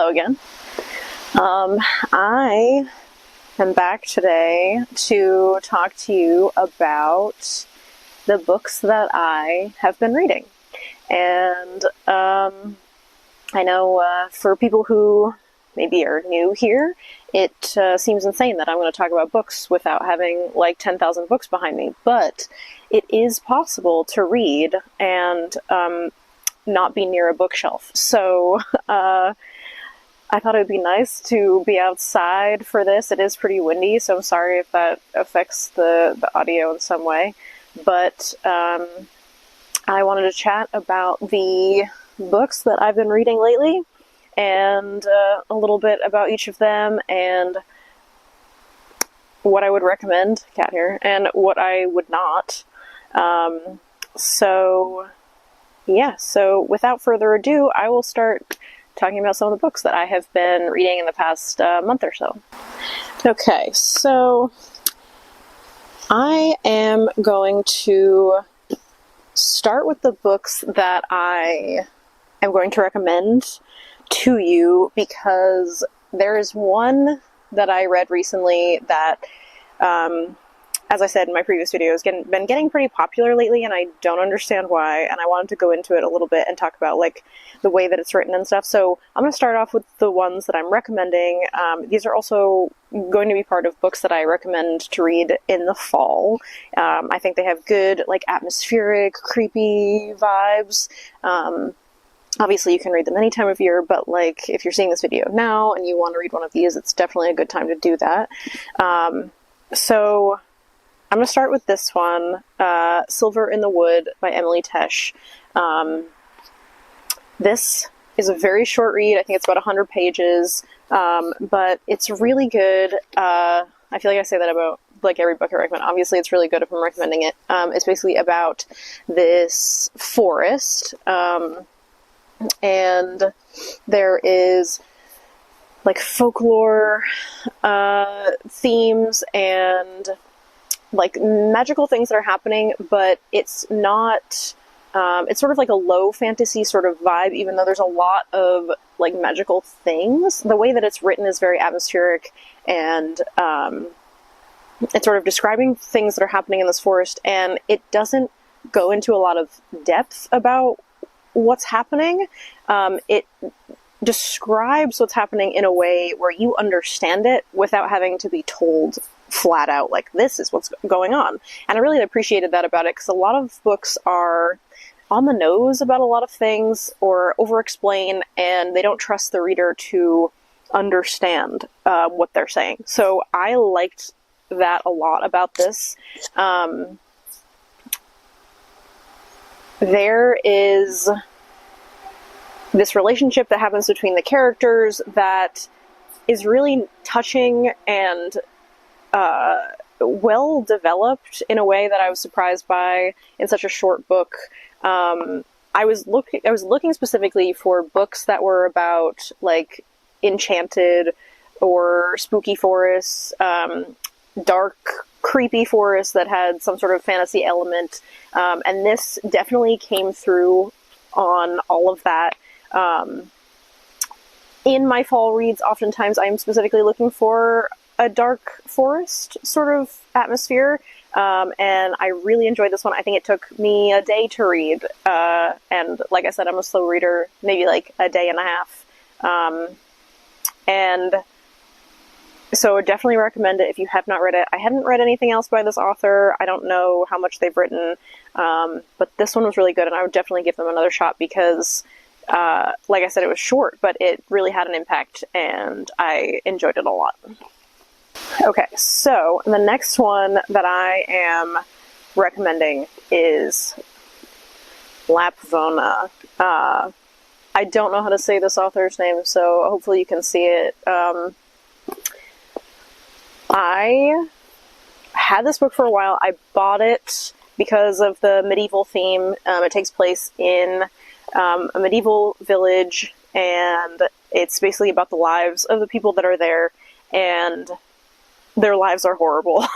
Hello again. I am back today to talk to you about the books that I have been reading. And I know for people who maybe are new here, it seems insane that I'm going to talk about books without having like 10,000 books behind me. But it is possible to read and not be near a bookshelf. So I thought it would be nice to be outside for this. It is pretty windy, so I'm sorry if that affects the audio in some way. But I wanted to chat about the books that I've been reading lately, and a little bit about each of them, and what I would recommend, cat here, and what I would not. So without further ado, I will start talking about some of the books that I have been reading in the past month or so. Okay, so I am going to start with the books that I am going to recommend to you, because there is one that I read recently that, as I said in my previous video, has been getting pretty popular lately, and I don't understand why, and I wanted to go into it a little bit and talk about like the way that it's written and stuff. So I'm going to start off with the ones that I'm recommending. These are also going to be part of books that I recommend to read in the fall. I think they have good, like, atmospheric, creepy vibes. Obviously you can read them any time of year, but like if you're seeing this video now and you want to read one of these, it's definitely a good time to do that. So I'm going to start with this one, Silver in the Wood by Emily Tesh. This is a very short read. I think it's about 100 pages, but it's really good. I feel like I say that about like every book I recommend. Obviously it's really good if I'm recommending it. It's basically about this forest, and there is like folklore themes and like magical things that are happening, but it's not, it's sort of like a low fantasy sort of vibe, even though there's a lot of like magical things. The way that it's written is very atmospheric, and it's sort of describing things that are happening in this forest, and it doesn't go into a lot of depth about what's happening. It describes what's happening in a way where you understand it without having to be told flat out, like, this is what's going on. And I really appreciated that about it, because a lot of books are on the nose about a lot of things, or over-explain, and they don't trust the reader to understand what they're saying. So I liked that a lot about this. There is this relationship that happens between the characters that is really touching and well developed in a way that I was surprised by in such a short book. I was looking specifically for books that were about like enchanted or spooky forests, dark, creepy forests that had some sort of fantasy element, and this definitely came through on all of that. In my fall reads, oftentimes I'm specifically looking for a dark forest sort of atmosphere, and I really enjoyed this one. I think it took me a day to read, and like I said, I'm a slow reader, maybe like a day and a half, and so I definitely recommend it if you have not read it. I hadn't read anything else by this author. I don't know how much they've written, but this one was really good, and I would definitely give them another shot, because like I said, it was short, but it really had an impact, and I enjoyed it a lot. Okay, so the next one that I am recommending is Lapvona. I don't know how to say this author's name, so hopefully you can see it. I had this book for a while. I bought it because of the medieval theme. It takes place in a medieval village, and it's basically about the lives of the people that are there, and their lives are horrible,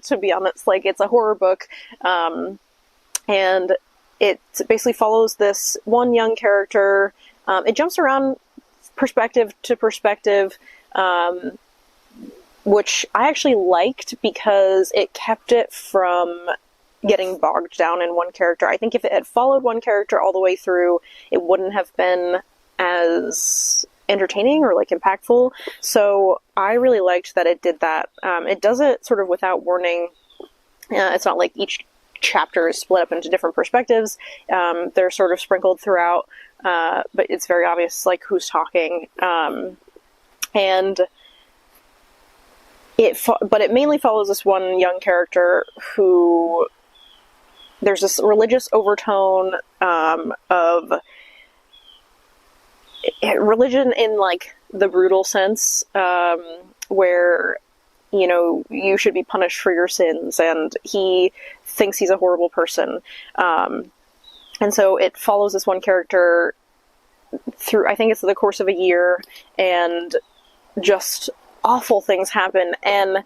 to be honest. Like, it's a horror book, and it basically follows this one young character. It jumps around perspective to perspective, which I actually liked because it kept it from getting bogged down in one character. I think if it had followed one character all the way through, it wouldn't have been as entertaining or like impactful. So I really liked that it did that. It does it sort of without warning. It's not like each chapter is split up into different perspectives. They're sort of sprinkled throughout, but it's very obvious like who's talking. And it mainly follows this one young character who there's this religious overtone of religion in like the brutal sense, where you should be punished for your sins, and he thinks he's a horrible person. And so it follows this one character through, I think it's the course of a year, and just awful things happen. And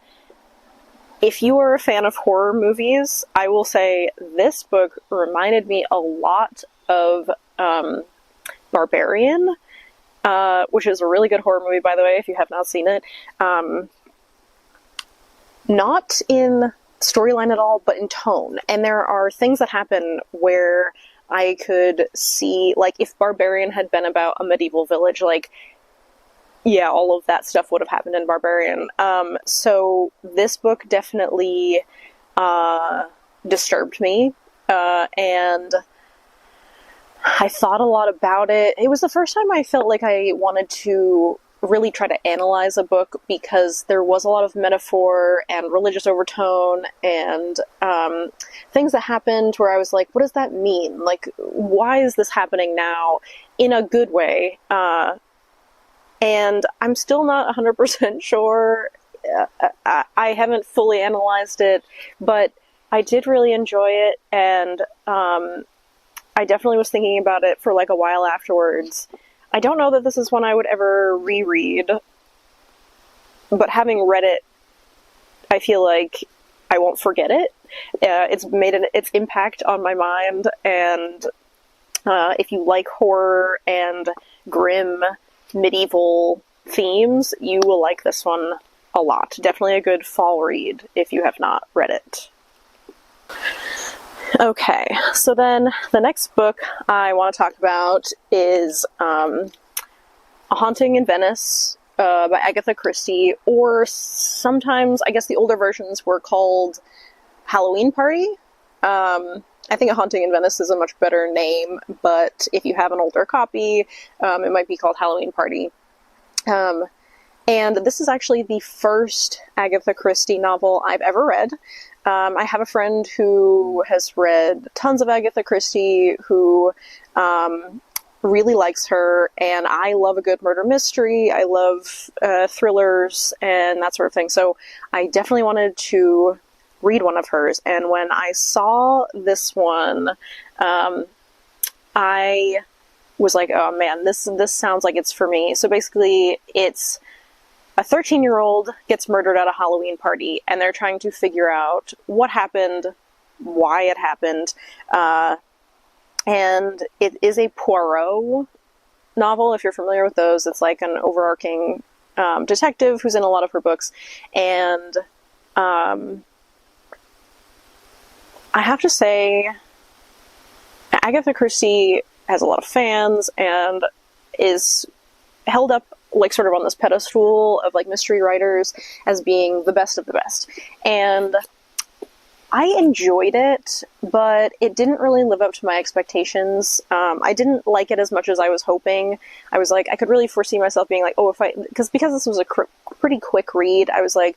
if you are a fan of horror movies, I will say this book reminded me a lot of Barbarian, which is a really good horror movie, by the way, if you have not seen it. Not in storyline at all, but in tone. And there are things that happen where I could see, like, if Barbarian had been about a medieval village, like, yeah, all of that stuff would have happened in Barbarian. So this book definitely disturbed me, and I thought a lot about it. It was the first time I felt like I wanted to really try to analyze a book, because there was a lot of metaphor and religious overtone and things that happened where I was like, what does that mean? Like, why is this happening now in a good way? And I'm still not 100% sure. I haven't fully analyzed it, but I did really enjoy it, and I definitely was thinking about it for like a while afterwards. I don't know that this is one I would ever reread, but having read it, I feel like I won't forget it. It's made its impact on my mind, and if you like horror and grim medieval themes, you will like this one a lot. Definitely a good fall read if you have not read it. Okay, so then the next book I want to talk about is A Haunting in Venice by Agatha Christie, or sometimes I guess the older versions were called Halloween Party. I think A Haunting in Venice is a much better name, but if you have an older copy, it might be called Halloween Party. And this is actually the first Agatha Christie novel I've ever read. I have a friend who has read tons of Agatha Christie, who really likes her, and I love a good murder mystery. I love thrillers and that sort of thing. So I definitely wanted to read one of hers, and when I saw this one, I was like, oh man, this sounds like it's for me. So basically, it's a 13-year-old gets murdered at a Halloween party, and they're trying to figure out what happened, why it happened, and it is a Poirot novel, if you're familiar with those. It's like an overarching detective who's in a lot of her books, and I have to say, Agatha Christie has a lot of fans and is held up like sort of on this pedestal of like mystery writers as being the best of the best. And I enjoyed it, but it didn't really live up to my expectations. I didn't like it as much as I was hoping. I was like, I could really foresee myself being like, oh, because this was a pretty quick read, I was like,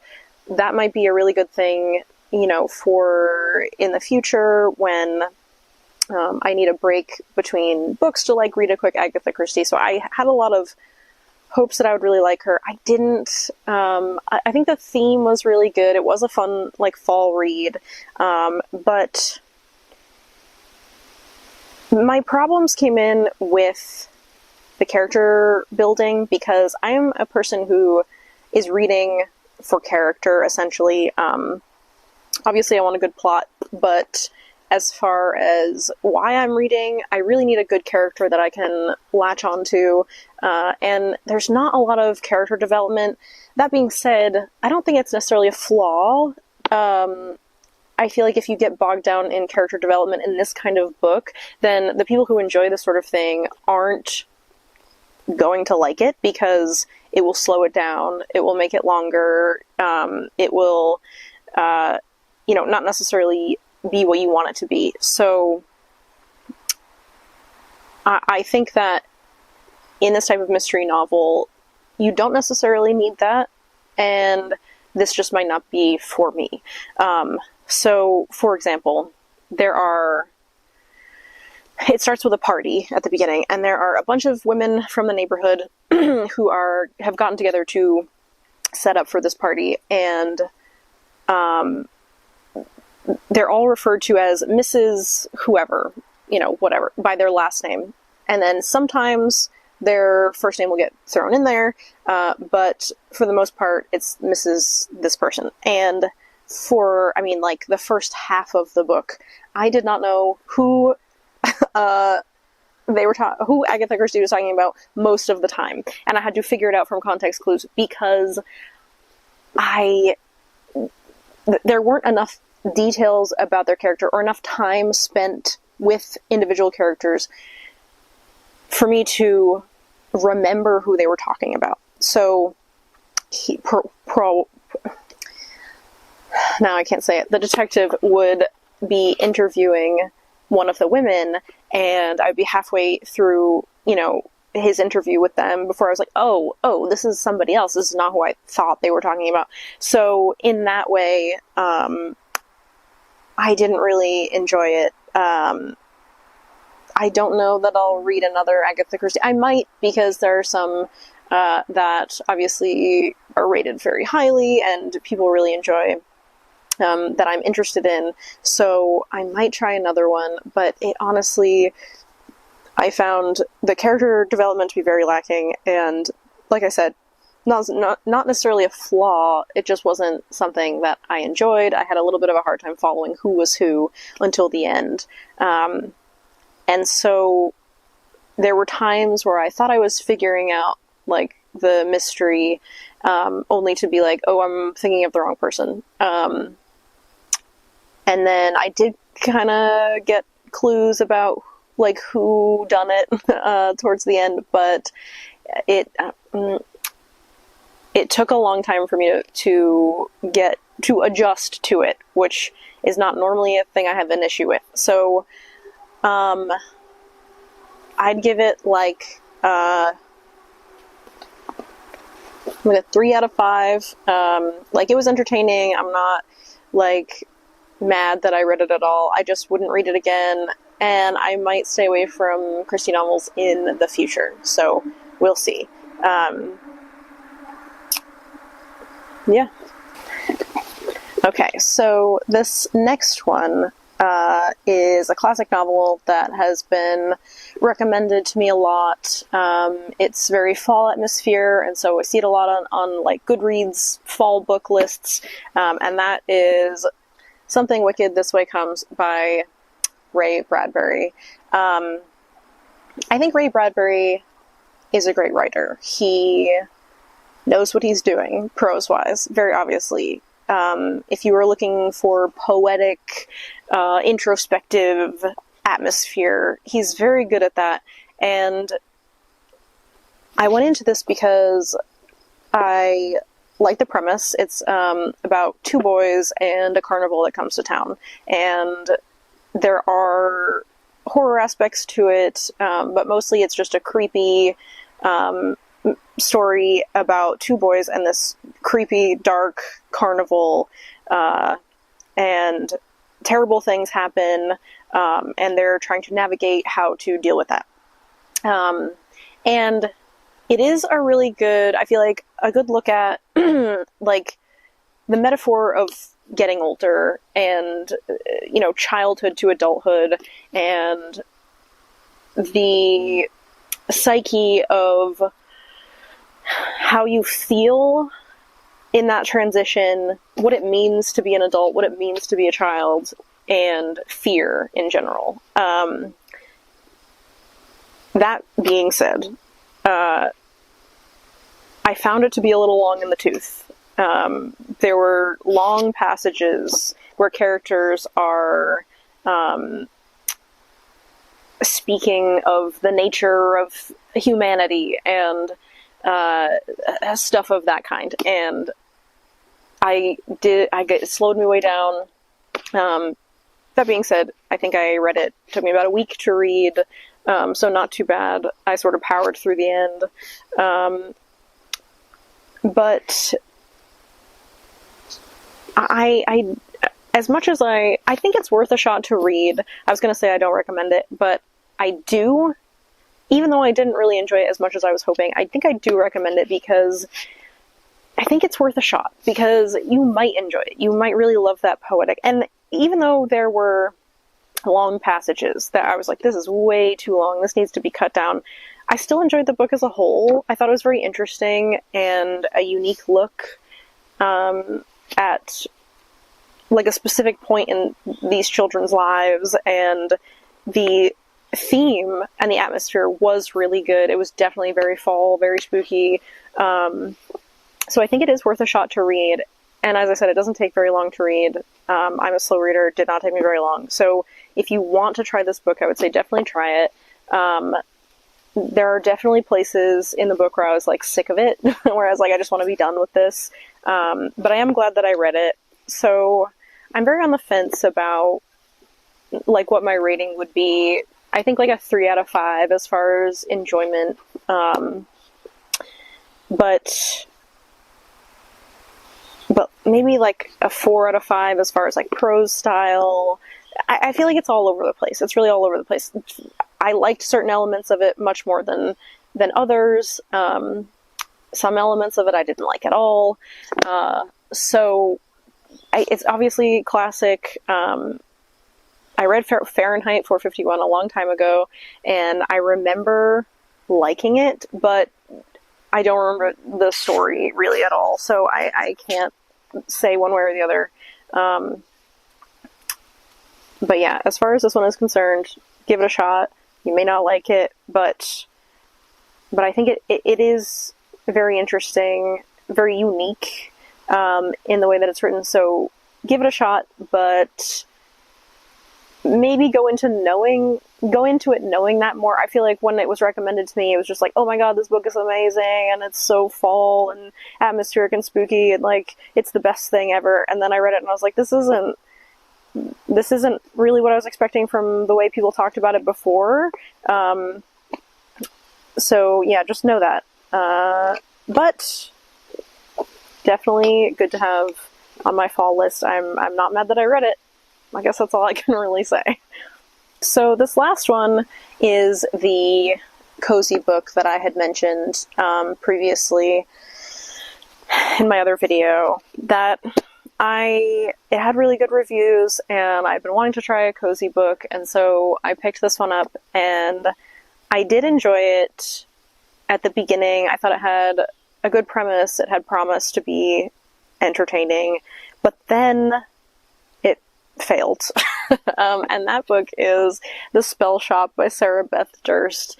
that might be a really good thing, for in the future when I need a break between books to like read a quick Agatha Christie. So I had a lot of hopes that I would really like her. I didn't. I think the theme was really good. It was a fun like fall read, but my problems came in with the character building, because I'm a person who is reading for character essentially. Obviously I want a good plot, but as far as why I'm reading, I really need a good character that I can latch onto, and there's not a lot of character development. That being said, I don't think it's necessarily a flaw. I feel like if you get bogged down in character development in this kind of book, then the people who enjoy this sort of thing aren't going to like it, because it will slow it down, it will make it longer, it will, not necessarily be what you want it to be. So I think that in this type of mystery novel, you don't necessarily need that, and this just might not be for me. So, for example, it starts with a party at the beginning, and there are a bunch of women from the neighborhood who have gotten together to set up for this party, and they're all referred to as Mrs. whoever, whatever, by their last name. And then sometimes their first name will get thrown in there, but for the most part, it's Mrs. this person. And the first half of the book, I did not know who who Agatha Christie was talking about most of the time, and I had to figure it out from context clues, because there weren't enough details about their character or enough time spent with individual characters for me to remember who they were talking about. So now I can't say it. The detective would be interviewing one of the women, and I'd be halfway through, his interview with them before I was like, oh, this is somebody else. This is not who I thought they were talking about. So in that way, I didn't really enjoy it. I don't know that I'll read another Agatha Christie. I might, because there are some that obviously are rated very highly and people really enjoy, that I'm interested in. So I might try another one, but it honestly, I found the character development to be very lacking, and like I said, not necessarily a flaw, it just wasn't something that I enjoyed. I had a little bit of a hard time following who was who until the end. And so there were times where I thought I was figuring out, like, the mystery, only to be like, oh, I'm thinking of the wrong person. And then I did kind of get clues about, like, who done it towards the end, but it took a long time for me to get to adjust to it, which is not normally a thing I have an issue with. So I'd give it like a 3 out of 5. Like, it was entertaining. I'm not like mad that I read it at all. I just wouldn't read it again, and I might stay away from Christie novels in the future. So we'll see. Yeah. Okay, so this next one is a classic novel that has been recommended to me a lot. It's very fall atmosphere, and so I see it a lot on like Goodreads fall book lists, and that is Something Wicked This Way Comes by Ray Bradbury. I think Ray Bradbury is a great writer. He knows what he's doing, prose-wise, very obviously. If you were looking for poetic, introspective atmosphere, he's very good at that. And I went into this because I like the premise. It's about 2 boys and a carnival that comes to town. And there are horror aspects to it, but mostly it's just a creepy story about 2 boys and this creepy, dark carnival, and terrible things happen, and they're trying to navigate how to deal with that. And it is a really good, I feel like, a good look at, like, the metaphor of getting older and, childhood to adulthood, and the psyche of how you feel in that transition, what it means to be an adult, what it means to be a child, and fear in general. That being said, I found it to be a little long in the tooth. There were long passages where characters are speaking of the nature of humanity and stuff of that kind, and it slowed me way down. That being said, I think I read it. It took me about a week to read, so not too bad. I sort of powered through the end. But I as much as I think it's worth a shot to read. I was going to say I don't recommend it, but I do, even though I didn't really enjoy it as much as I was hoping, I think I do recommend it because I think it's worth a shot, because you might enjoy it. You might really love that poetic. And even though there were long passages that I was like, this is way too long, this needs to be cut down, I still enjoyed the book as a whole. I thought it was very interesting and a unique look at like a specific point in these children's lives, and the theme and the atmosphere was really good. It was definitely very fall, very spooky. So I think it is worth a shot to read. And as I said, it doesn't take very long to read. I'm a slow reader. It did not take me very long. So if you want to try this book, I would say definitely try it. There are definitely places in the book where I was like sick of it, where I was like, I just want to be done with this. But I am glad that I read it. So I'm very on the fence about like what my rating would be. I think like a 3 out of 5 as far as enjoyment. But maybe like a 4 out of 5 as far as like prose style. I feel like it's all over the place. It's really all over the place. I liked certain elements of it much more than others. Some elements of it I didn't like at all. So it's obviously classic. I read Fahrenheit 451 a long time ago, and I remember liking it, but I don't remember the story really at all. So I can't say one way or the other. But yeah, as far as this one is concerned, give it a shot. You may not like it, but I think it is very interesting, very unique in the way that it's written. So give it a shot, but maybe go into it knowing that more. I feel like when it was recommended to me, it was just like, oh my god, this book is amazing, and it's so fall and atmospheric and spooky, and like it's the best thing ever. And then I read it and I was like, this isn't really what I was expecting from the way people talked about it before. So yeah, just know that. But definitely good to have on my fall list. I'm not mad that I read it. I guess that's all I can really say. So this last one is the cozy book that I had mentioned previously in my other video, that it had really good reviews, and I've been wanting to try a cozy book, and so I picked this one up, and I did enjoy it at the beginning. I thought it had a good premise. It had promise to be entertaining, but then it failed. And that book is The Spell Shop by Sarah Beth Durst.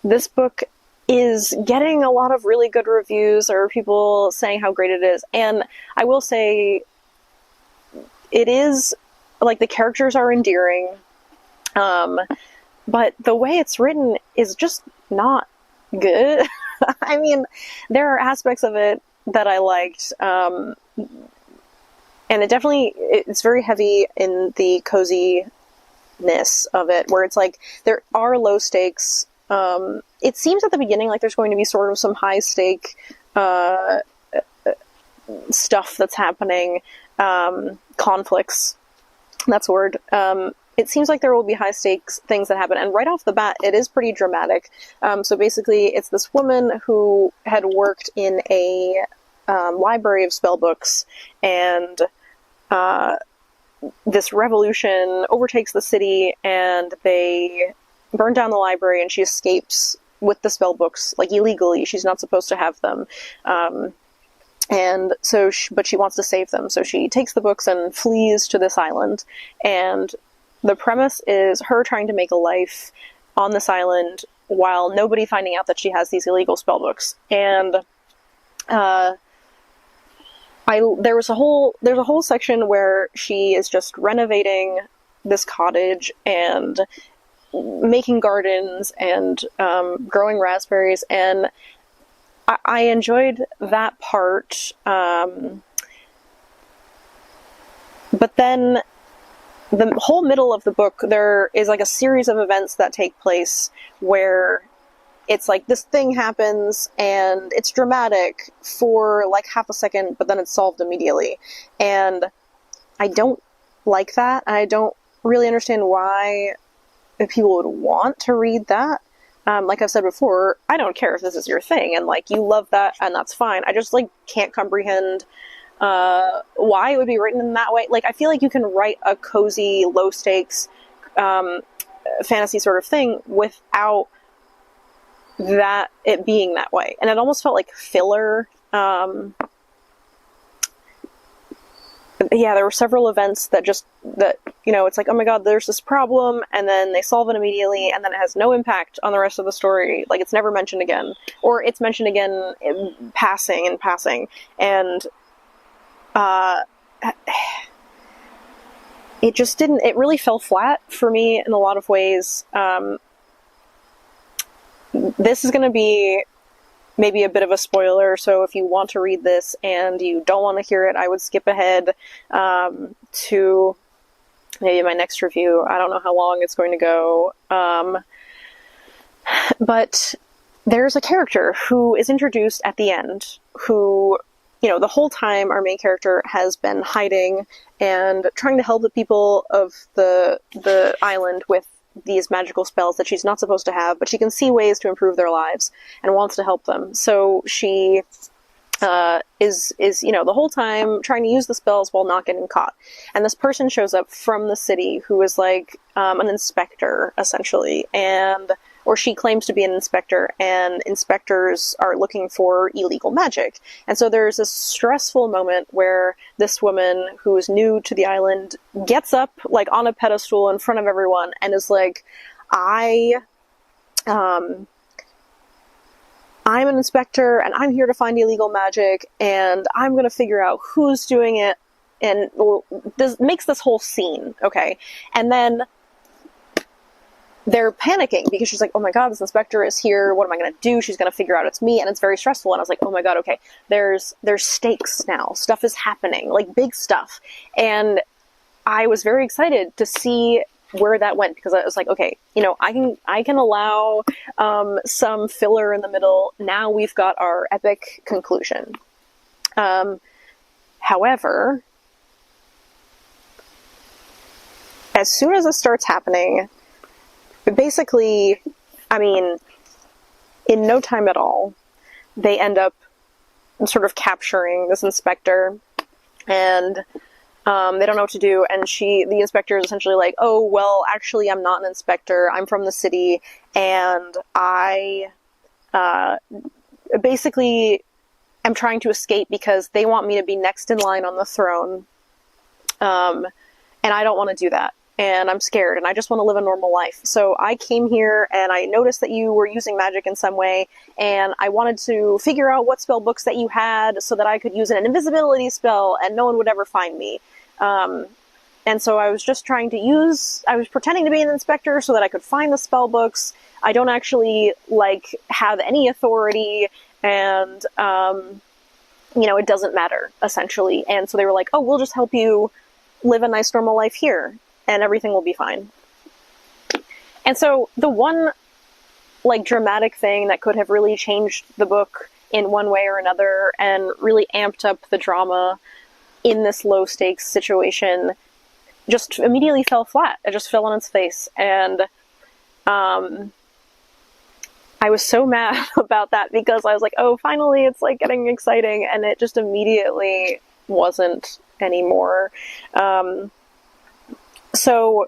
This book is getting a lot of really good reviews. There are people saying how great it is, and I will say it is, like, the characters are endearing, but the way it's written is just not good. I mean, there are aspects of it that I liked, and it's very heavy in the coziness of it, where it's like there are low stakes. It seems at the beginning like there's going to be sort of some high stake stuff that's happening, conflicts, that's a word. It seems like there will be high stakes things that happen, and right off the bat it is pretty dramatic. So basically it's this woman who had worked in a library of spell books, and this revolution overtakes the city, and they burn down the library, and she escapes with the spell books, like, illegally. She's not supposed to have them. And so, but she wants to save them. So she takes the books and flees to this island. And the premise is her trying to make a life on this island while nobody finding out that she has these illegal spell books. And there's a whole section where she is just renovating this cottage and making gardens and growing raspberries, and I enjoyed that part. But then the whole middle of the book, there is like a series of events that take place where it's like this thing happens and it's dramatic for like half a second, but then it's solved immediately. And I don't like that. I don't really understand why people would want to read that. Like I've said before, I don't care if this is your thing and like you love that and that's fine. I just like can't comprehend why it would be written in that way. Like I feel like you can write a cozy, low stakes fantasy sort of thing without that it being that way. And it almost felt like filler. Yeah, there were several events that it's like, oh my god, there's this problem, and then they solve it immediately, and then it has no impact on the rest of the story. Like, it's never mentioned again. Or it's mentioned again in passing, and it just didn't, it really fell flat for me in a lot of ways. This is going to be maybe a bit of a spoiler, so if you want to read this and you don't want to hear it, I would skip ahead to maybe my next review. I don't know how long it's going to go. But there's a character who is introduced at the end who, the whole time our main character has been hiding and trying to help the people of the island with these magical spells that she's not supposed to have, but she can see ways to improve their lives and wants to help them. So she is the whole time trying to use the spells while not getting caught. And this person shows up from the city who is like an inspector, essentially, or she claims to be an inspector, and inspectors are looking for illegal magic. And so there's this stressful moment where this woman who is new to the island gets up like on a pedestal in front of everyone and is like, I'm an inspector and I'm here to find illegal magic and I'm going to figure out who's doing it, and this makes this whole scene, okay? And then they're panicking because she's like, oh my god, this inspector is here, what am I going to do? She's going to figure out it's me, and it's very stressful. And I was like, oh my god, okay, there's stakes now, stuff is happening, like big stuff. And I was very excited to see where that went, because I was like, okay, I can allow some filler in the middle. Now we've got our epic conclusion. However, as soon as it starts happening, basically, in no time at all, they end up sort of capturing this inspector, and they don't know what to do, and the inspector is essentially like, oh, well, actually, I'm not an inspector, I'm from the city, and I basically am trying to escape because they want me to be next in line on the throne, and I don't want to do that. And I'm scared, and I just want to live a normal life. So I came here, and I noticed that you were using magic in some way, and I wanted to figure out what spell books that you had so that I could use an invisibility spell, and no one would ever find me. And so I was just I was pretending to be an inspector so that I could find the spell books. I don't actually, have any authority, and, it doesn't matter, essentially. And so they were like, oh, we'll just help you live a nice, normal life here, and everything will be fine. And so the one, dramatic thing that could have really changed the book in one way or another and really amped up the drama in this low-stakes situation just immediately fell flat. It just fell on its face. And I was so mad about that, because I was like, oh, finally it's, getting exciting, and it just immediately wasn't anymore. So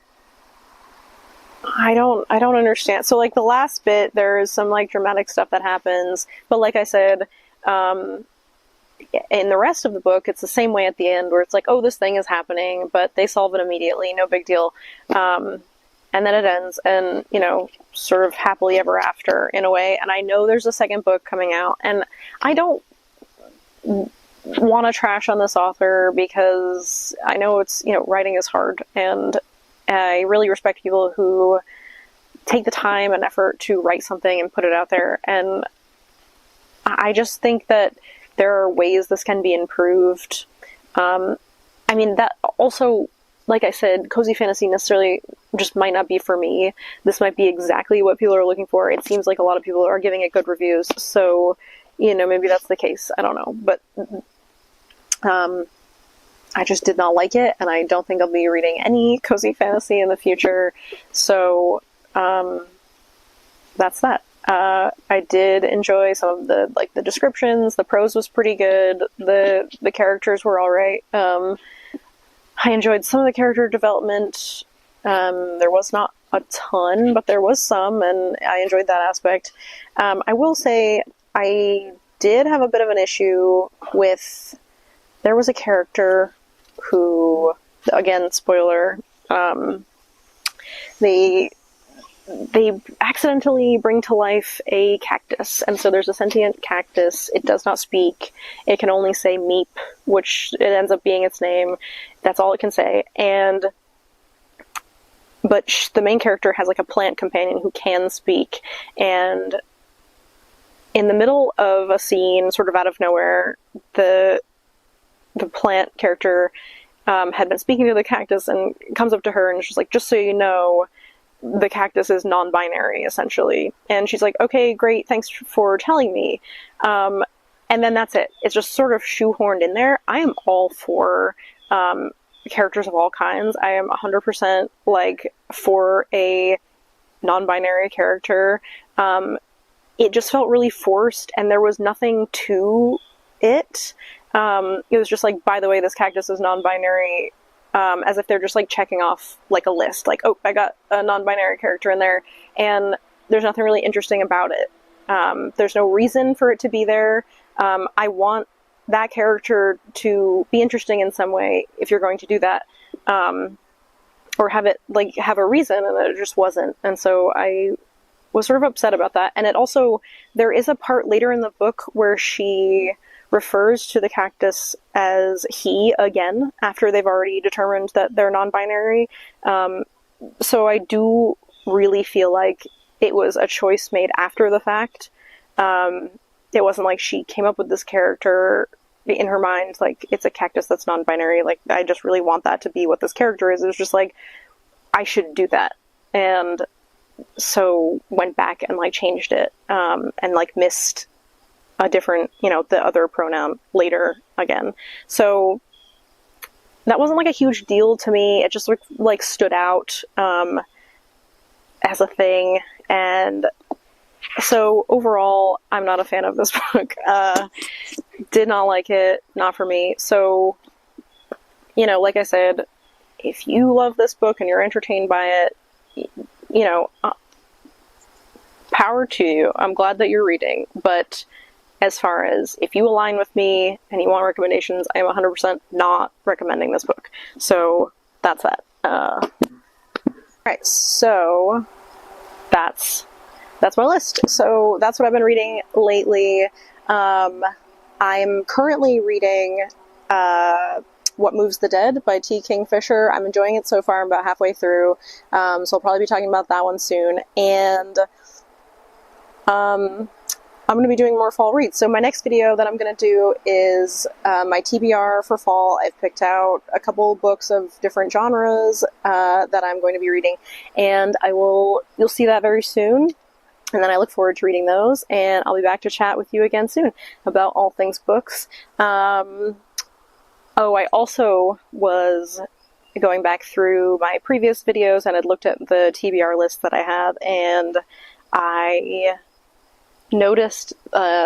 I don't understand. So the last bit, there's some dramatic stuff that happens, but like I said, in the rest of the book, it's the same way at the end, where it's like, oh, this thing is happening, but they solve it immediately, no big deal. And then it ends, and, you know, sort of happily ever after, in a way. And I know there's a second book coming out, and I don't want to trash on this author, because I know it's, you know, writing is hard, and I really respect people who take the time and effort to write something and put it out there. And I just think that there are ways this can be improved. I mean, that also, like I said, cozy fantasy necessarily just might not be for me. This might be exactly what people are looking for. It seems like a lot of people are giving it good reviews, so, you know, maybe that's the case. I don't know. But I just did not like it, and I don't think I'll be reading any cozy fantasy in the future. So that's that. I did enjoy some of the, like, the descriptions. The prose was pretty good. The characters were alright. I enjoyed some of the character development. There was not a ton, but there was some, and I enjoyed that aspect. I will say I did have a bit of an issue with, there was a character who, again, spoiler, they accidentally bring to life a cactus, and so there's a sentient cactus. It does not speak. It can only say meep, which it ends up being its name. That's all it can say. But the main character has, like, a plant companion who can speak, and in the middle of a scene, sort of out of nowhere, the plant character had been speaking to the cactus, and comes up to her and she's like, just so you know, the cactus is non-binary, essentially. And she's like, okay, great, thanks for telling me. And then that's it. It's just sort of shoehorned in there. I am all for characters of all kinds. I am 100% like for a non-binary character. It just felt really forced, and there was nothing to it. It was just like, by the way, this cactus is non-binary, as if they're just, like, checking off, like, a list. Like, oh, I got a non-binary character in there, and there's nothing really interesting about it. There's no reason for it to be there. I want that character to be interesting in some way, if you're going to do that. Or have it, like, have a reason, and it just wasn't. And so I was sort of upset about that. And it also, there is a part later in the book where she refers to the cactus as he again, after they've already determined that they're non-binary. So I do really feel like it was a choice made after the fact. It wasn't like she came up with this character in her mind, like, it's a cactus that's non-binary, like, I just really want that to be what this character is. It was just like, I should do that. And so went back and, like, changed it, and, like, missed a different, you know, the other pronoun later again. So that wasn't, like, a huge deal to me. It just, like, stood out as a thing. And so overall, I'm not a fan of this book. Did not like it. Not for me. So, you know, like I said, if you love this book and you're entertained by it, you know, power to you. I'm glad that you're reading. But as far as if you align with me and you want recommendations, I am 100% not recommending this book. So that's that. Alright, so that's my list. So that's what I've been reading lately. I'm currently reading What Moves the Dead by T. Kingfisher. I'm enjoying it so far. I'm about halfway through. So I'll probably be talking about that one soon. And I'm going to be doing more fall reads. So my next video that I'm going to do is my TBR for fall. I've picked out a couple books of different genres that I'm going to be reading. And you'll see that very soon. And then I look forward to reading those, and I'll be back to chat with you again soon about all things books. Oh, I also was going back through my previous videos and had looked at the TBR list that I have, and I noticed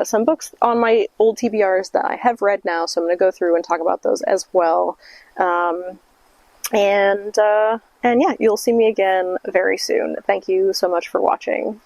some books on my old TBRs that I have read now, so I'm going to go through and talk about those as well. And yeah, you'll see me again very soon. Thank you so much for watching.